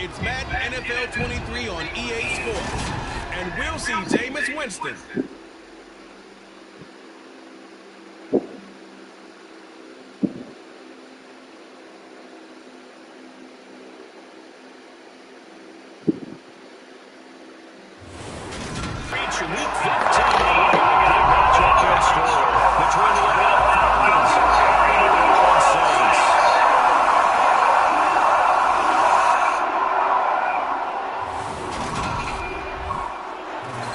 It's Madden NFL 23 on EA Sports. And we'll see Jameis Winston. Feature Week 15. Big matchup in store between the Atlanta Falcons and the New Orleans Saints.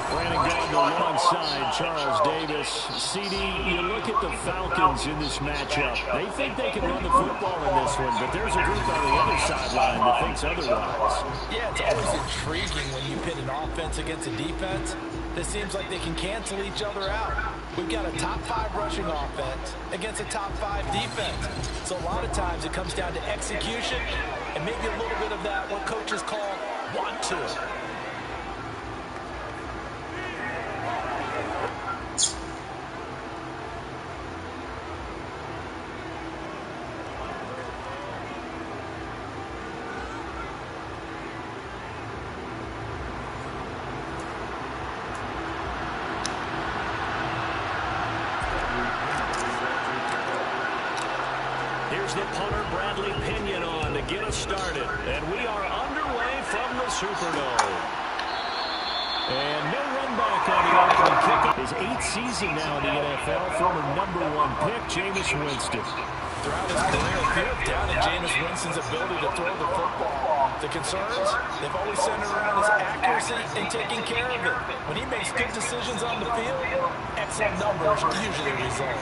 Brandon Gardner alongside Charles Davis. CD, you look at the Falcons in this matchup. They think they can run the football in this one, but there's a group on the other sideline that thinks otherwise. Yeah, it's always intriguing when you pit an offense against a defense. It seems like they can cancel each other out. We've got a top 5 rushing offense against a top 5 defense. So a lot of times it comes down to execution and maybe a little bit of that, what coaches call want to. Here's the punter, Bradley Pinion, on to get us started. And we are underway from the Superdome. And no run back on the opening kickoff. His 8th season now in the NFL, former #1 pick, Jameis Winston. Throughout his career, people have doubted Jameis Winston's ability to throw the football. The concerns, they've always centered around his accuracy and taking care of it. When he makes good decisions on the field, excellent numbers usually result.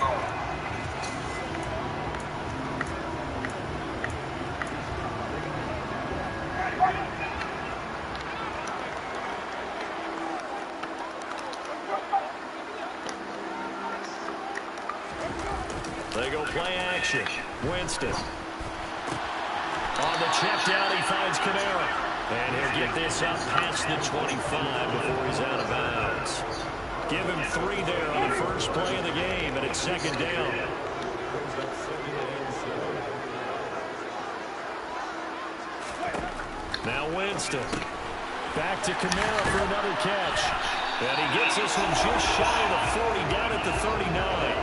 They go play action. Winston. On the check down, he finds Kamara. And he'll get this up past the 25 before he's out of bounds. Give him 3 there on the first play of the game, and it's 2nd down. Now Winston. Back to Kamara for another catch. And he gets this one just shy of the 40, down at the 39.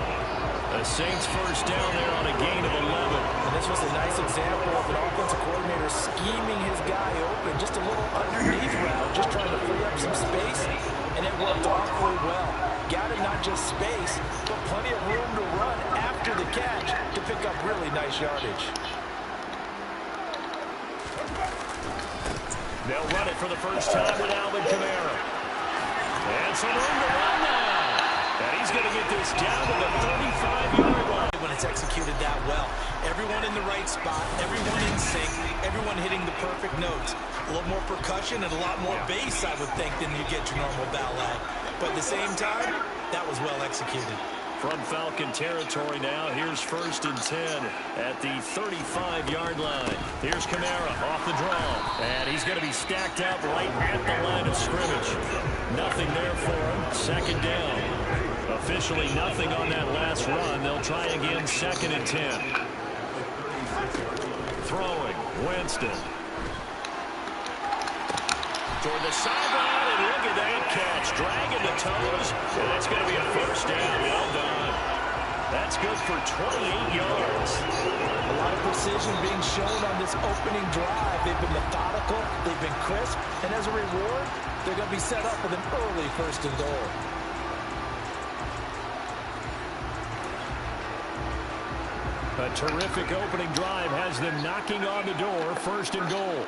The Saints first down there on a gain of 11. And this was a nice example of an offensive coordinator scheming his guy open. Just a little underneath route, just trying to free up some space. And it worked awfully well. Got him not just space, but plenty of room to run after the catch to pick up really nice yardage. They'll run it for the first time with Alvin Kamara. And some room to run now. And he's going to get this down to the 35-yard line. When it's executed that well, everyone in the right spot, everyone in sync, everyone hitting the perfect notes. A little more percussion and a lot more bass, I would think, than you get your normal ballet. But at the same time, that was well executed. From Falcon territory now, here's 1st and 10 at the 35-yard line. Here's Kamara off the draw. And he's going to be stacked up right at the line of scrimmage. Nothing there for him. 2nd down. Officially nothing on that last run. They'll try again, 2nd and 10. Throwing, Winston. Toward the sideline, and look at that catch. Dragging the toes, and that's going to be a first down. Well done. That's good for 28 yards. A lot of precision being shown on this opening drive. They've been methodical, they've been crisp, and as a reward, they're going to be set up with an early 1st and goal. A terrific opening drive has them knocking on the door. 1st and goal.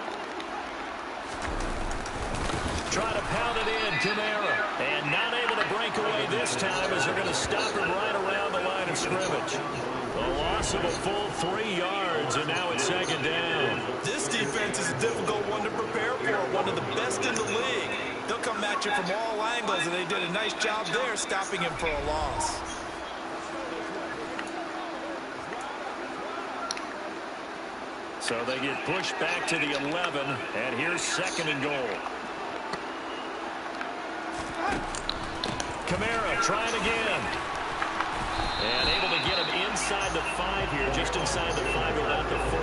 Try to pound it in, Kamara. And not able to break away this time as they're going to stop him right around the line of scrimmage. A loss of a full 3 yards, and now it's 2nd down. This defense is a difficult one to prepare for, one of the best in the league. They'll come at you from all angles, and they did a nice job there stopping him for a loss. So they get pushed back to the 11, and here's 2nd and goal. Kamara trying again. And able to get him inside the 5 here, just inside the 5, about the 4.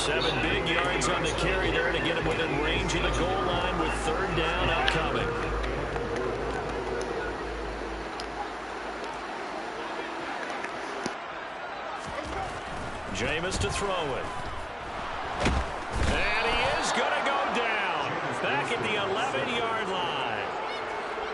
7 big yards on the carry there to get him within range of the goal line with 3rd down upcoming. Jameis to throw it. And he is going to go down. Back at the 11-yard line.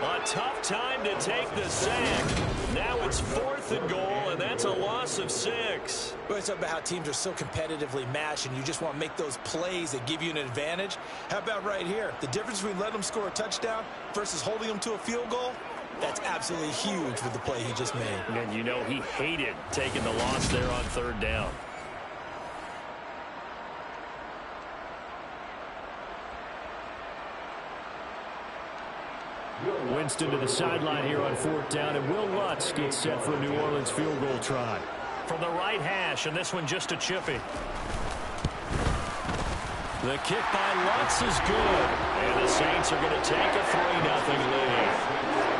A tough time to take the sack. Now it's 4th and goal, and that's a loss of 6. Well, it's about how teams are so competitively matched, and you just want to make those plays that give you an advantage. How about right here? The difference between letting them score a touchdown versus holding them to a field goal? That's absolutely huge with the play he just made. And you know he hated taking the loss there on 3rd down. Winston to the sideline here on 4th down, and Will Lutz gets set for a New Orleans field goal try. From the right hash, and this one just a chippy. The kick by Lutz is good. And the Saints are going to take a 3-0 lead.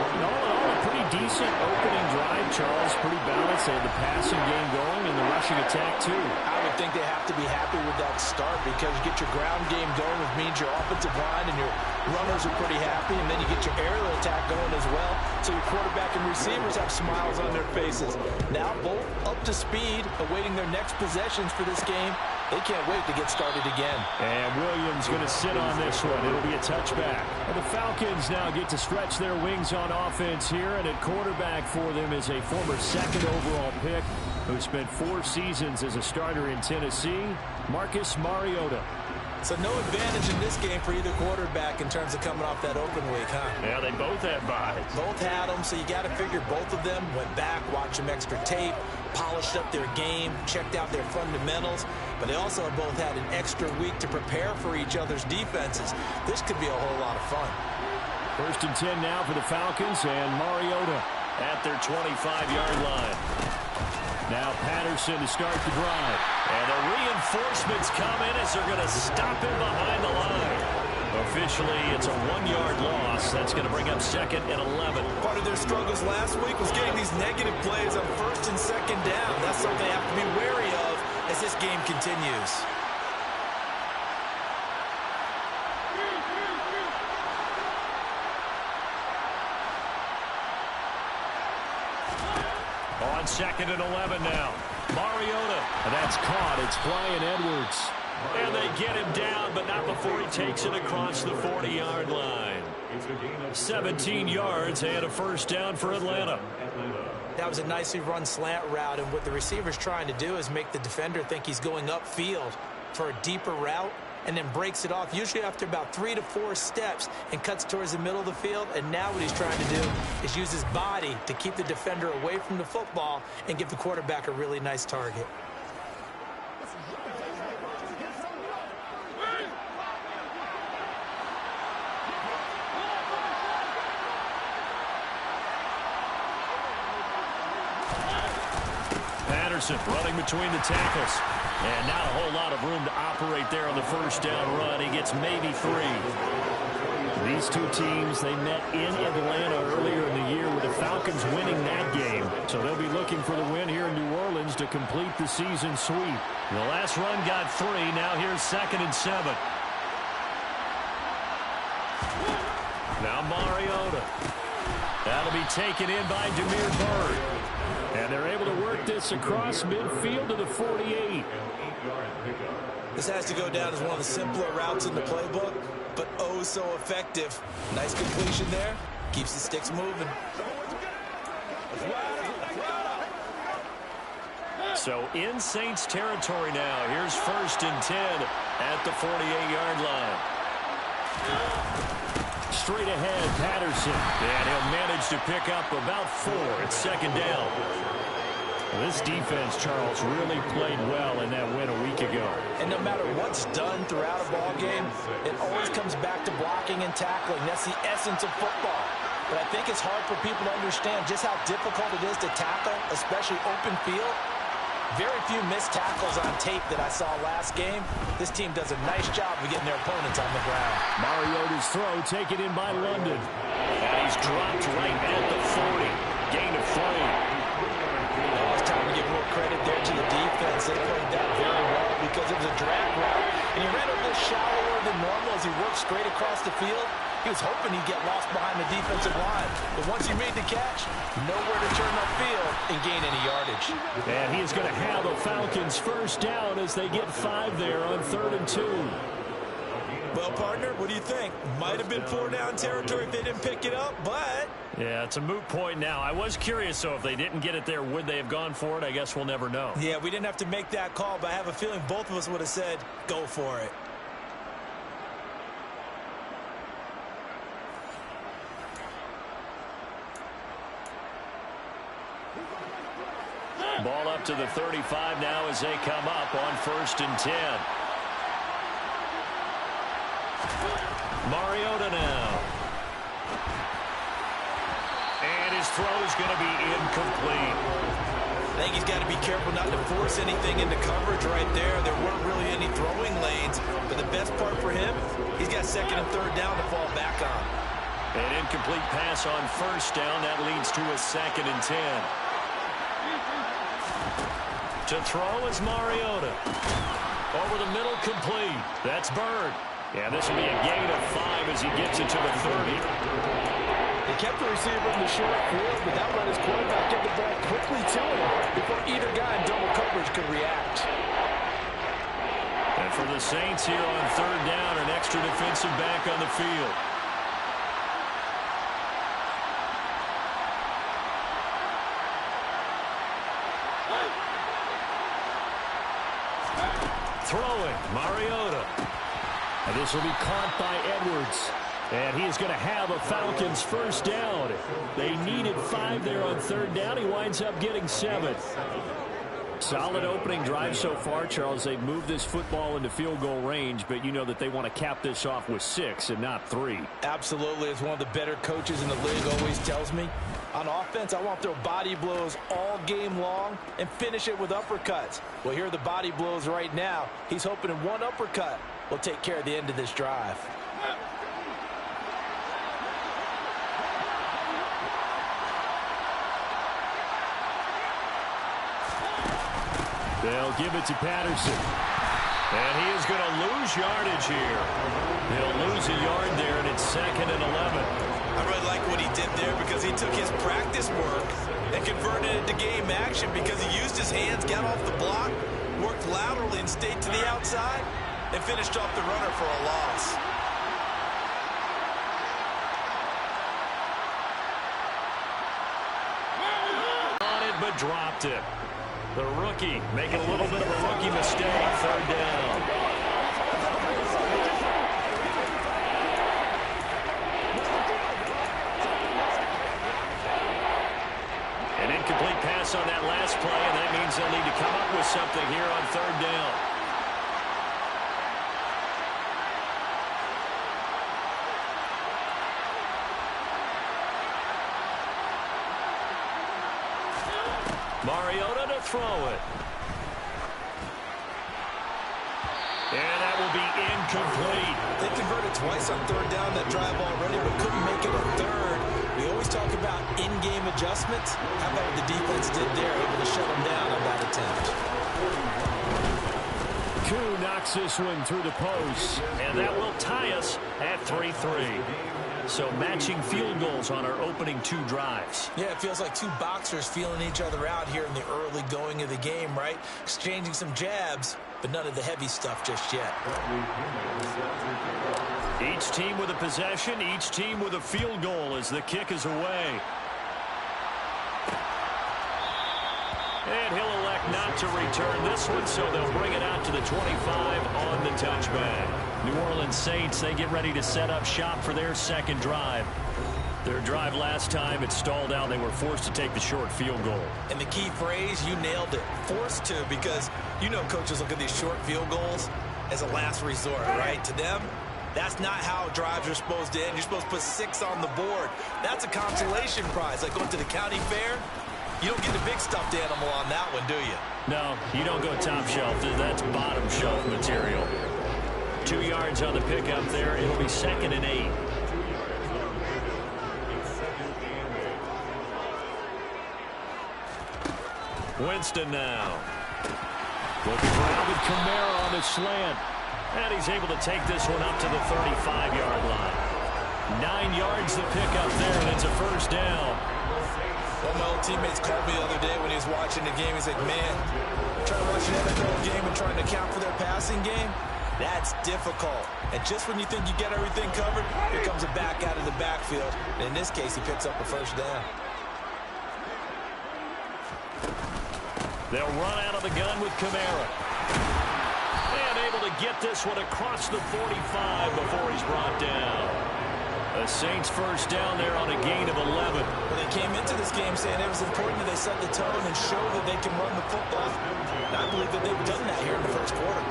All in all, a pretty decent opening drive, Charles. Pretty balanced. They had the passing game going and the rushing attack, too. I would think they have to be happy with that start because you get your ground game going, which means your offensive line and your runners are pretty happy, and then you get your aerial attack going as well. So your quarterback and receivers have smiles on their faces. Now both up to speed, awaiting their next possessions for this game. They can't wait to get started again. And Williams going to sit on this one. It'll be a touchback. And the Falcons now get to stretch their wings on offense here. And at quarterback for them is a former 2nd overall pick who spent 4 seasons as a starter in Tennessee, Marcus Mariota. So no advantage in this game for either quarterback in terms of coming off that open week, huh? Yeah, they both had buys. Both had them, so you got to figure both of them went back, watched some extra tape, polished up their game, checked out their fundamentals, but they also both had an extra week to prepare for each other's defenses. This could be a whole lot of fun. 1st and 10 now for the Falcons, and Mariota at their 25-yard line. Now Patterson to start the drive. And the reinforcements come in as they're going to stop him behind the line. Officially, it's a 1-yard loss. That's going to bring up 2nd and 11. Part of their struggles last week was getting these negative plays on 1st and 2nd down. That's something they have to be wary of as this game continues. On 2nd and 11 now. Mariota. That's caught. It's Bryan Edwards. And they get him down, but not before he takes it across the 40-yard line. 17 yards and a 1st down for Atlanta. That was a nicely run slant route, and what the receiver's trying to do is make the defender think he's going upfield for a deeper route, and then breaks it off, usually after about 3 to 4 steps, and cuts towards the middle of the field. And now what he's trying to do is use his body to keep the defender away from the football and give the quarterback a really nice target. Patterson running between the tackles. And not a whole lot of room to operate there on the 1st down run. He gets maybe 3. These two teams, they met in Atlanta earlier in the year with the Falcons winning that game. So they'll be looking for the win here in New Orleans to complete the season sweep. The last run got 3. Now here's 2nd and 7. Now Mariota. That'll be taken in by Damiere Byrd. And they're able to work this across midfield to the 48. This has to go down as one of the simpler routes in the playbook, but oh so effective. Nice completion there. Keeps the sticks moving. So in Saints territory now. Here's 1st and 10 at the 48-yard line. Straight ahead, Patterson. And he'll manage to pick up about 4 at 2nd down. Well, this defense, Charles, really played well in that win a week ago. And no matter what's done throughout a ball game, it always comes back to blocking and tackling. That's the essence of football. But I think it's hard for people to understand just how difficult it is to tackle, especially open field. Very few missed tackles on tape that I saw last game. This team does a nice job of getting their opponents on the ground. Mariota's throw taken in by London. And he's dropped right at the 40. Gain of 3. It's time to give more credit there to the defense. They played that very well because it was a drag route. And he ran a little shallower than normal as he worked straight across the field. He was hoping he'd get lost behind the defensive line. But once he made the catch, nowhere to turn upfield and gain any yardage. And he is going to have a Falcons first down as they get 5 there on 3rd and 2. Well, partner, what do you think? Might have been 4-down territory if they didn't pick it up, but... Yeah, it's a moot point now. I was curious, so if they didn't get it there, would they have gone for it? I guess we'll never know. Yeah, we didn't have to make that call, but I have a feeling both of us would have said, go for it. Ball up to the 35 now as they come up on 1st and 10. Mariota now. And his throw is going to be incomplete. I think he's got to be careful not to force anything into coverage right there. There weren't really any throwing lanes, but the best part for him, he's got 2nd and 3rd down to fall back on. An incomplete pass on 1st down. That leads to a 2nd and 10. To throw is Mariota. Over the middle, complete. That's Bird. Yeah, this will be a gain of 5 as he gets it to the 30. He kept the receiver in the short field, but that let his quarterback get the ball quickly to him before either guy in double coverage could react. And for the Saints here on 3rd down, an extra defensive back on the field. Throwing, Mariota. And this will be caught by Edwards. And he is going to have a Falcons first down. They needed 5 there on 3rd down. He winds up getting 7. Solid opening drive so far, Charles. They've moved this football into field goal range, but you know that they want to cap this off with 6 and not 3. Absolutely. As one of the better coaches in the league always tells me, on offense, I want to throw body blows all game long and finish it with uppercuts. Well, here are the body blows right now. He's hoping in one uppercut will take care of the end of this drive. They'll give it to Patterson. And he is going to lose yardage here. He'll lose a yard there, and it's 2nd and 11. I really like what he did there because he took his practice work and converted it to game action because he used his hands, got off the block, worked laterally and stayed to the outside, and finished off the runner for a loss. On it, but dropped it. The rookie making a little bit of a rookie mistake. 3rd down. An incomplete pass on that last play, and that means they'll need to come up with something here on 3rd down. Mariota to throw it. And that will be incomplete. They converted twice on 3rd down that drive already, but couldn't make it a 3rd. We always talk about in-game adjustments. How about what the defense did there, able to shut them down on that attempt. Koo knocks this one through the post. And that will tie us at 3-3. So matching field goals on our opening 2 drives. Yeah, it feels like 2 boxers feeling each other out here in the early going of the game, right? Exchanging some jabs, but none of the heavy stuff just yet. Each team with a possession, each team with a field goal as the kick is away. And he'll elect not to return this one, so they'll bring it out to the 25 on the touchback. New Orleans Saints, they get ready to set up shop for their 2nd drive. Their drive last time, it stalled out. They were forced to take the short field goal. And the key phrase, you nailed it, forced to, because you know coaches look at these short field goals as a last resort, right? To them, that's not how drives are supposed to end. You're supposed to put 6 on the board. That's a consolation prize, like going to the county fair. You don't get the big stuffed animal on that one, do you? No, you don't go top shelf. That's bottom shelf material. 2 yards on the pickup there. It'll be 2nd and 8. Winston now. Looking for Alvin Kamara on the slant. And he's able to take this one up to the 35-yard line. 9 yards to pick up there, and it's a first down. One of my old teammates called me the other day when he was watching the game. He's like, man, trying to watch an NFL game and trying to account for their passing game, that's difficult. And just when you think you get everything covered, here comes a back out of the backfield. And in this case, he picks up a first down. They'll run out of the gun with Kamara. And able to get this one across the 45 before he's brought down. The Saints first down there on a gain of 11. Well, they came into this game saying it was important that they set the tone and show that they can run the football. And I believe that they've done that here in the first quarter.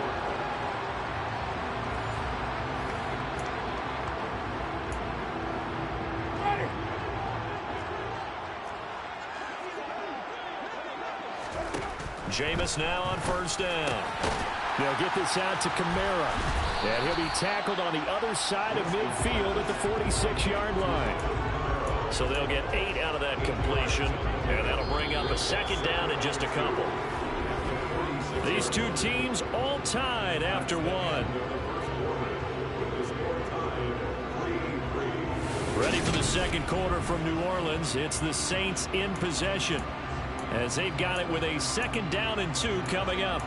Jameis now on first down. They'll get this out to Kamara. And he'll be tackled on the other side of midfield at the 46-yard line. So they'll get 8 out of that completion. And that'll bring up a second down in just a couple. These two teams all tied after one. Ready for the second quarter from New Orleans. It's the Saints in possession, as they've got it with a second down and 2 coming up.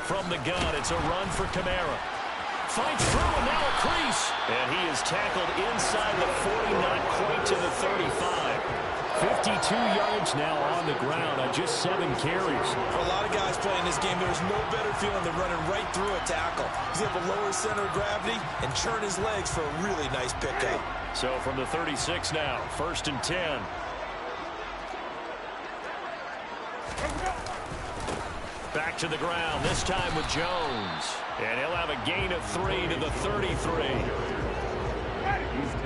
From the gun, it's a run for Kamara. Fights through, and now a crease. And he is tackled inside the 40, not quite to the 35. 52 yards now on the ground on just 7 carries. For a lot of guys playing this game, there's no better feeling than running right through a tackle. He's able to lower his center of gravity and churn his legs for a really nice pickup. So from the 36 now, 1st and 10. Back to the ground, this time with Jones. And he'll have a gain of 3 to the 33.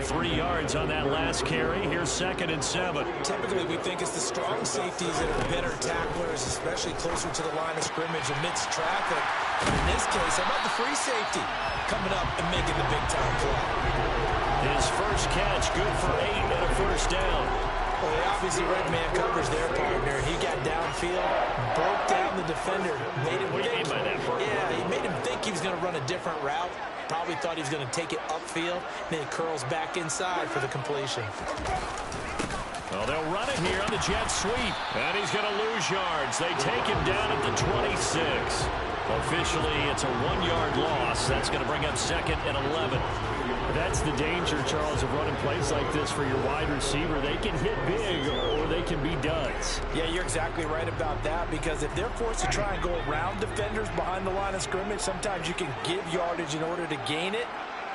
3 yards on that last carry. Here's 2nd and 7. Typically, we think it's the strong safeties that are better tacklers, especially closer to the line of scrimmage amidst traffic. But in this case, how about the free safety coming up and making the big-time play? His first catch, good for 8 and a first down. Well, they obviously read man coverage there, partner, and he got downfield, broke down the defender, made him What do you mean by that, partner? Yeah, he made him think he was going to run a different route. Probably thought he was going to take it upfield. Then he curls back inside for the completion. Well, they'll run it here on the jet sweep. And he's going to lose yards. They take him down at the 26. Officially, it's a 1-yard loss. That's going to bring up 2nd and 11. That's the danger, Charles, of running plays like this for your wide receiver. They can hit big or they can be duds. Yeah, you're exactly right about that, because if they're forced to try and go around defenders behind the line of scrimmage, sometimes you can give yardage in order to gain it.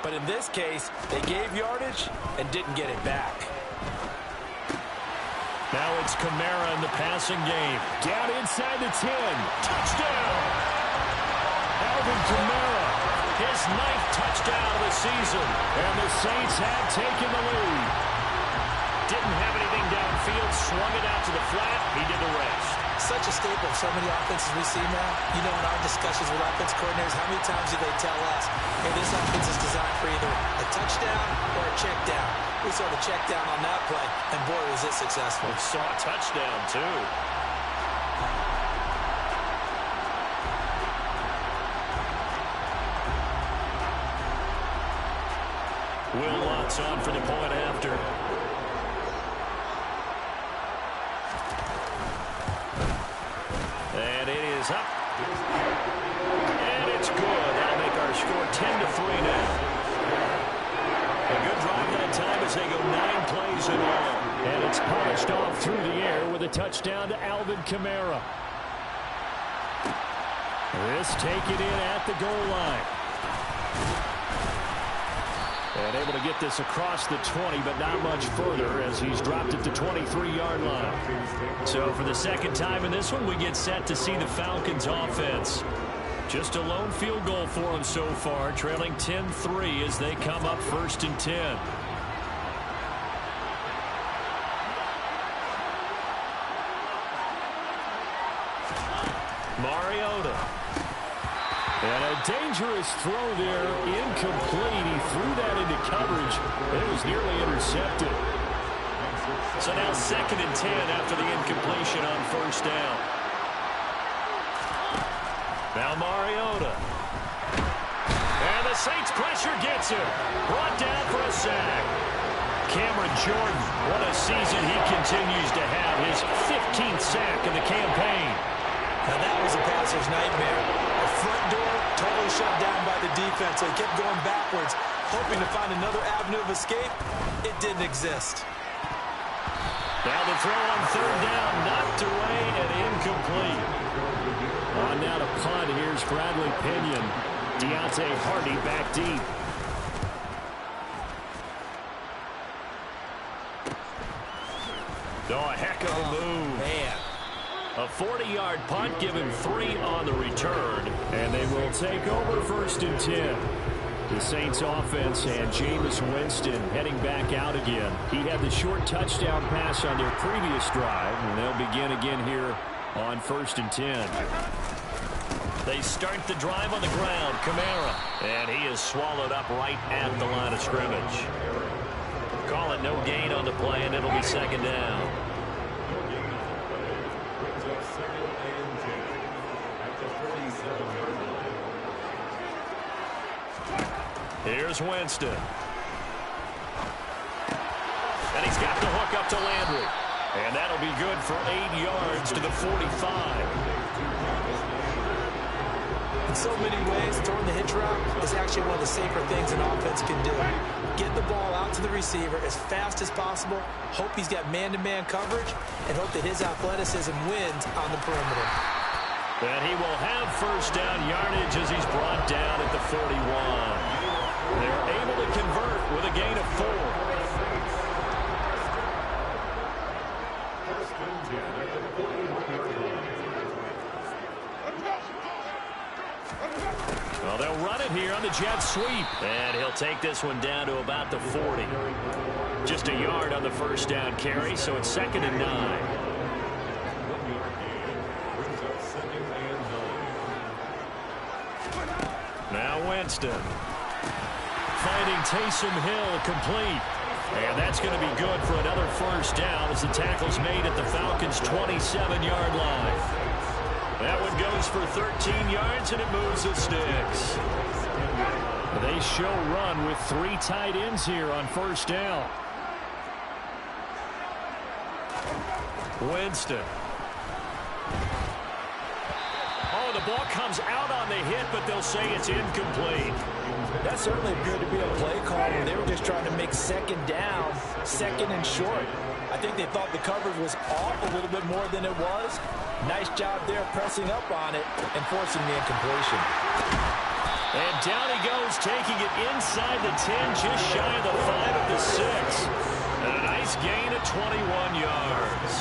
But in this case, they gave yardage and didn't get it back. Now it's Kamara in the passing game. Down inside the 10. Touchdown! Alvin Kamara, his 9th touchdown of the season. And the Saints have taken the lead. Didn't have anything downfield, swung it out to the flat. He did the rest. Such a staple of so many offenses we see now. You know, in our discussions with offense coordinators, how many times do they tell us, hey, this offense is designed for either a touchdown or a check down. We saw the check down on that play, and boy, was it successful. We saw a touchdown, too. Will Lutz on for the point after. And it is up. And it's good. That'll make our score 10-3 now. A good drive that time as they go 9 plays in all. And it's polished off through the air with a touchdown to Alvin Kamara. This taken in at the goal line. And able to get this across the 20, but not much further as he's dropped it to 23-yard line. So for the second time in this one, we get set to see the Falcons offense. Just a lone field goal for them so far, trailing 10-3 as they come up 1st and 10. Mariota. And a dangerous throw there, incomplete. He threw that into coverage. It was nearly intercepted. So now 2nd and 10 after the incompletion on 1st down. Now Mariota. And the Saints pressure gets him. Brought down for a sack. Cameron Jordan, what a season he continues to have. His 15th sack in the campaign. Now that was a passer's nightmare. The front door totally shut down by the defense, so he kept going backwards, hoping to find another avenue of escape. It didn't exist. Now the throw on 3rd down, knocked away and incomplete. On now to punt, here's Bradley Pinion. Deontay Hardy back deep. Oh, a heck of a move. Man. A 40-yard punt, give him 3 on the return. And they will take over 1st and 10. The Saints offense and Jameis Winston heading back out again. He had the short touchdown pass on their previous drive, and they'll begin again here on 1st and 10. They start the drive on the ground. Kamara. And he is swallowed up right at the line of scrimmage. Call it no gain on the play, and it'll be 2nd down. Here's Winston. And he's got the hook up to Landry. And that'll be good for 8 yards to the 45. In so many ways, throwing the hitch route is actually one of the safer things an offense can do. Get the ball out to the receiver as fast as possible, hope he's got man-to-man coverage, and hope that his athleticism wins on the perimeter. And he will have 1st down yardage as he's brought down at the 41. They're able to convert with a gain of 4. Well, they'll run it here on the jet sweep. And he'll take this one down to about the 40. Just a yard on the 1st down carry, so it's 2nd and 9. Now Winston. Finding Taysom Hill complete. And that's going to be good for another 1st down as the tackle's made at the Falcons' 27-yard line. That one goes for 13 yards, and it moves the sticks. They show run with 3 tight ends here on 1st down. Winston. Oh, the ball comes out on the hit, but they'll say it's incomplete. That certainly appeared to be a play call where they were just trying to make 2nd down, 2nd and short. I think they thought the coverage was off a little bit more than it was. Nice job there pressing up on it and forcing the incompletion. And down he goes, taking it inside the 10, just shy of the 5 of the 6. And a nice gain of 21 yards.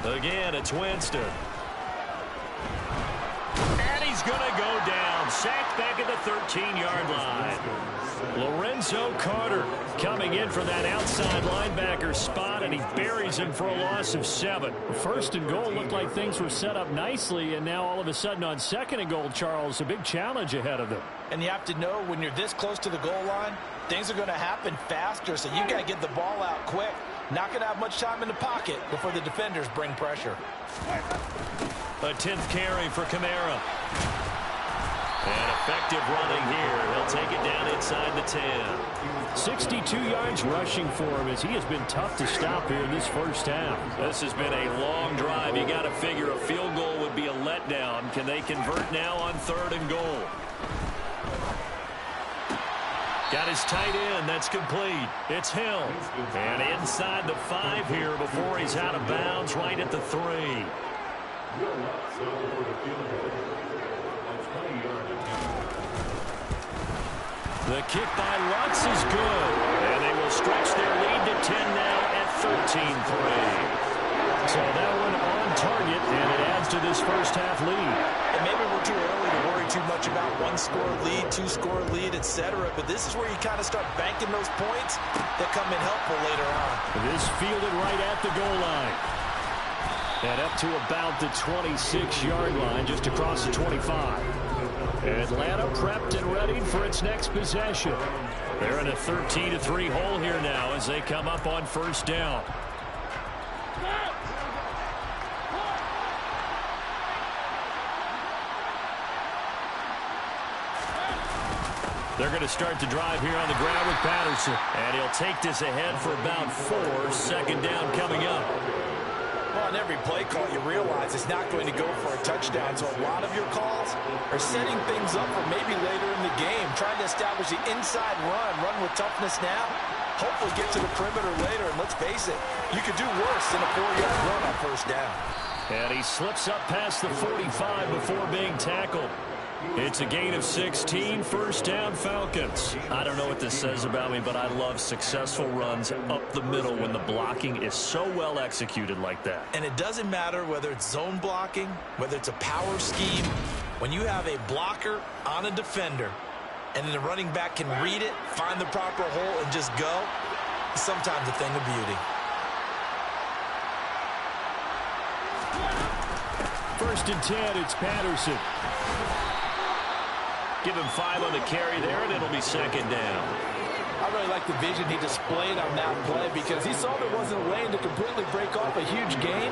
Again, it's Winston. And he's going to go down. Sacked back at the 13-yard line. Lorenzo Carter coming in for that outside linebacker spot, and he buries him for a loss of 7. 1st and goal looked like things were set up nicely, and now all of a sudden on 2nd and goal, Charles, a big challenge ahead of them. And you have to know when you're this close to the goal line, things are going to happen faster, so you got to get the ball out quick. Not going to have much time in the pocket before the defenders bring pressure. A 10th carry for Kamara. And effective running here. He'll take it down inside the 10. 62 yards rushing for him as he has been tough to stop here in this 1st half. This has been a long drive. You got to figure a field goal would be a letdown. Can they convert now on 3rd and goal? Got his tight end. That's complete. It's Hill. And inside the 5 here before he's out of bounds right at the 3. The kick by Lutz is good. And they will stretch their lead to 10 now at 13-3. So that one on target, and it adds to this 1st half lead. And maybe we're too early to worry too much about 1-score lead, 2-score lead, etc. But this is where you kind of start banking those points that come in helpful later on. This fielded right at the goal line. And up to about the 26-yard line, just across the 25. Atlanta prepped and ready for its next possession. They're in a 13-3 hole here now as they come up on first down. They're going to start the drive here on the ground with Patterson. And he'll take this ahead for about 4. Second down coming up. Well, on every play call, you realize it's not going to go for a touchdown. So a lot of your calls are setting things up for maybe later in the game, trying to establish the inside run with toughness now, hopefully get to the perimeter later. And let's face it, you could do worse than a 4-yard run on first down. And he slips up past the 45 before being tackled. It's a gain of 16, first down Falcons. I don't know what this says about me, but I love successful runs up the middle when the blocking is so well executed like that. And it doesn't matter whether it's zone blocking, whether it's a power scheme. When you have a blocker on a defender and then the running back can read it, find the proper hole, and just go, it's sometimes a thing of beauty. First and 10, it's Patterson. Give him 5 on the carry there, and it'll be second down. I really like the vision he displayed on that play because he saw there wasn't a lane to completely break off a huge gain.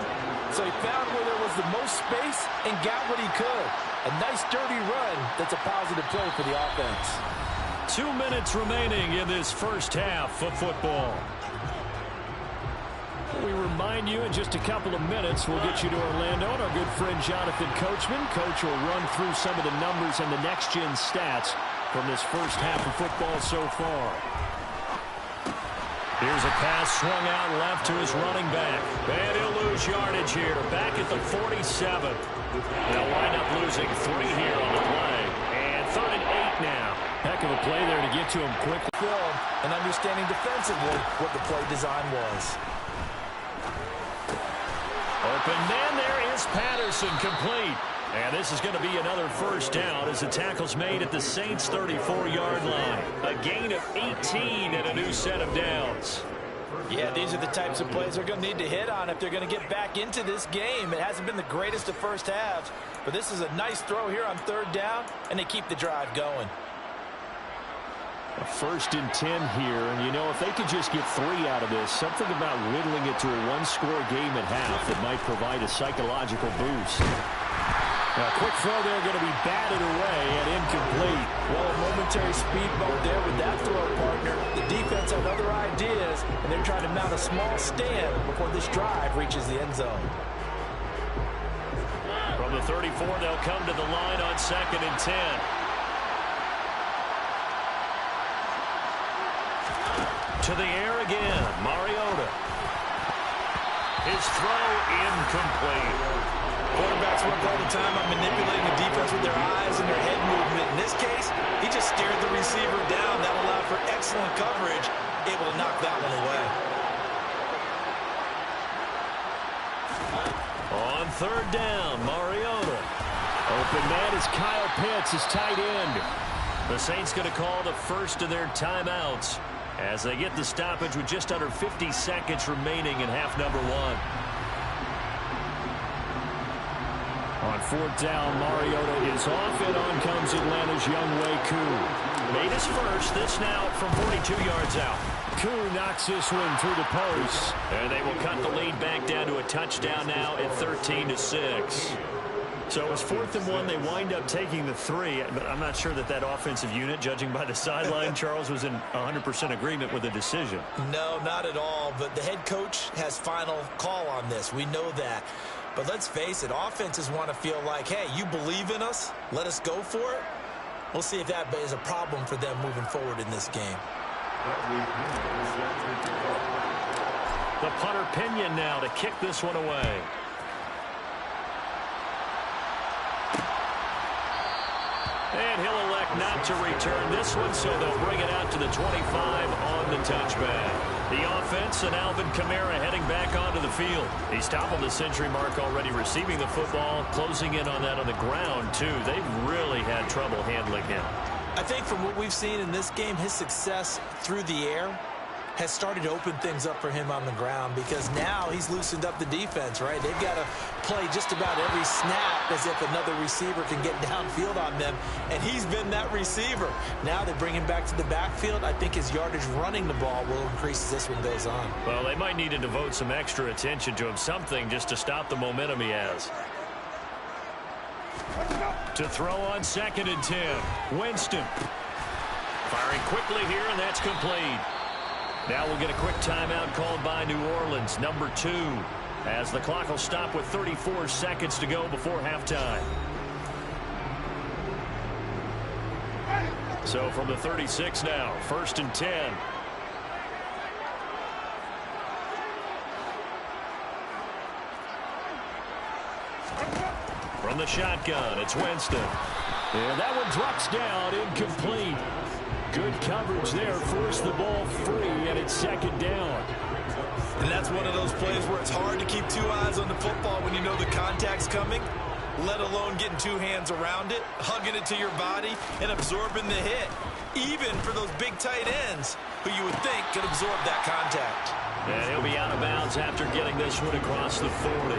So he found where there was the most space and got what he could. A nice, dirty run that's a positive play for the offense. 2 minutes remaining in this first half of football. We remind you in just a couple of minutes we'll get you to Orlando and our good friend Jonathan Coachman. Coach will run through some of the numbers and the next-gen stats from this first half of football so far. Here's a pass swung out left to his running back. And he'll lose yardage here. Back at the 47. They'll wind up losing 3 here on the play. And 3rd and 8 now. Heck of a play there to get to him quickly. Film and understanding defensively what the play design was. Open man, there is Patterson, complete. And this is going to be another first down as the tackle's made at the Saints' 34-yard line. A gain of 18 and a new set of downs. Yeah, these are the types of plays they're going to need to hit on if they're going to get back into this game. It hasn't been the greatest of first halves, but this is a nice throw here on 3rd down, and they keep the drive going. A 1st and 10 here, and you know, if they could just get 3 out of this, something about whittling it to a 1-score game at half that might provide a psychological boost. Now, quick throw there, going to be batted away and incomplete. Well, a momentary speed bump there with that throw, partner. The defense had other ideas, and they're trying to mount a small stand before this drive reaches the end zone. From the 34, they'll come to the line on 2nd and 10. To the air again, Mariota. His throw incomplete. Quarterbacks work all the time on manipulating the defense with their eyes and their head movement. In this case, he just stared the receiver down. That allowed for excellent coverage, able to knock that one away. On 3rd down, Mariota. Open man is Kyle Pitts, his tight end. The Saints going to call the first of their timeouts as they get the stoppage with just under 50 seconds remaining in half number 1. On 4th down, Mariota is off, and on comes Atlanta's Younghoe Koo. Made his first, this now from 42 yards out. Koo knocks this one through the post, and they will cut the lead back down to a touchdown now at 13-6. So it was 4th and 1. They wind up taking the 3, but I'm not sure that offensive unit, judging by the sideline, Charles, was in 100% agreement with the decision. No, not at all, but the head coach has final call on this. We know that. But let's face it, offenses want to feel like, hey, you believe in us, let us go for it. We'll see if that is a problem for them moving forward in this game. The punter Pinion now to kick this one away. And he'll elect not to return this one, so they'll bring it out to the 25 on the touchback. The offense and Alvin Kamara heading back onto the field. He's toppled the century mark already receiving the football, closing in on that on the ground, too. They've really had trouble handling him. I think from what we've seen in this game, his success through the air has started to open things up for him on the ground, because now he's loosened up the defense, right? They've got to play just about every snap as if another receiver can get downfield on them, and he's been that receiver. Now they bring him back to the backfield. I think his yardage running the ball will increase as this one goes on. Well, they might need to devote some extra attention to him, something just to stop the momentum he has. To throw on 2nd and 10. Winston. Firing quickly here, and that's complete. Now we'll get a quick timeout called by New Orleans, number 2, as the clock will stop with 34 seconds to go before halftime. So from the 36 now, 1st and 10. From the shotgun, it's Winston. And that one drops down, incomplete. Good coverage there, forced the ball free, and it's 2nd down. And that's one of those plays where it's hard to keep 2 eyes on the football when you know the contact's coming, let alone getting 2 hands around it, hugging it to your body, and absorbing the hit. Even for those big tight ends who you would think could absorb that contact. And he'll be out of bounds after getting this one across the 40.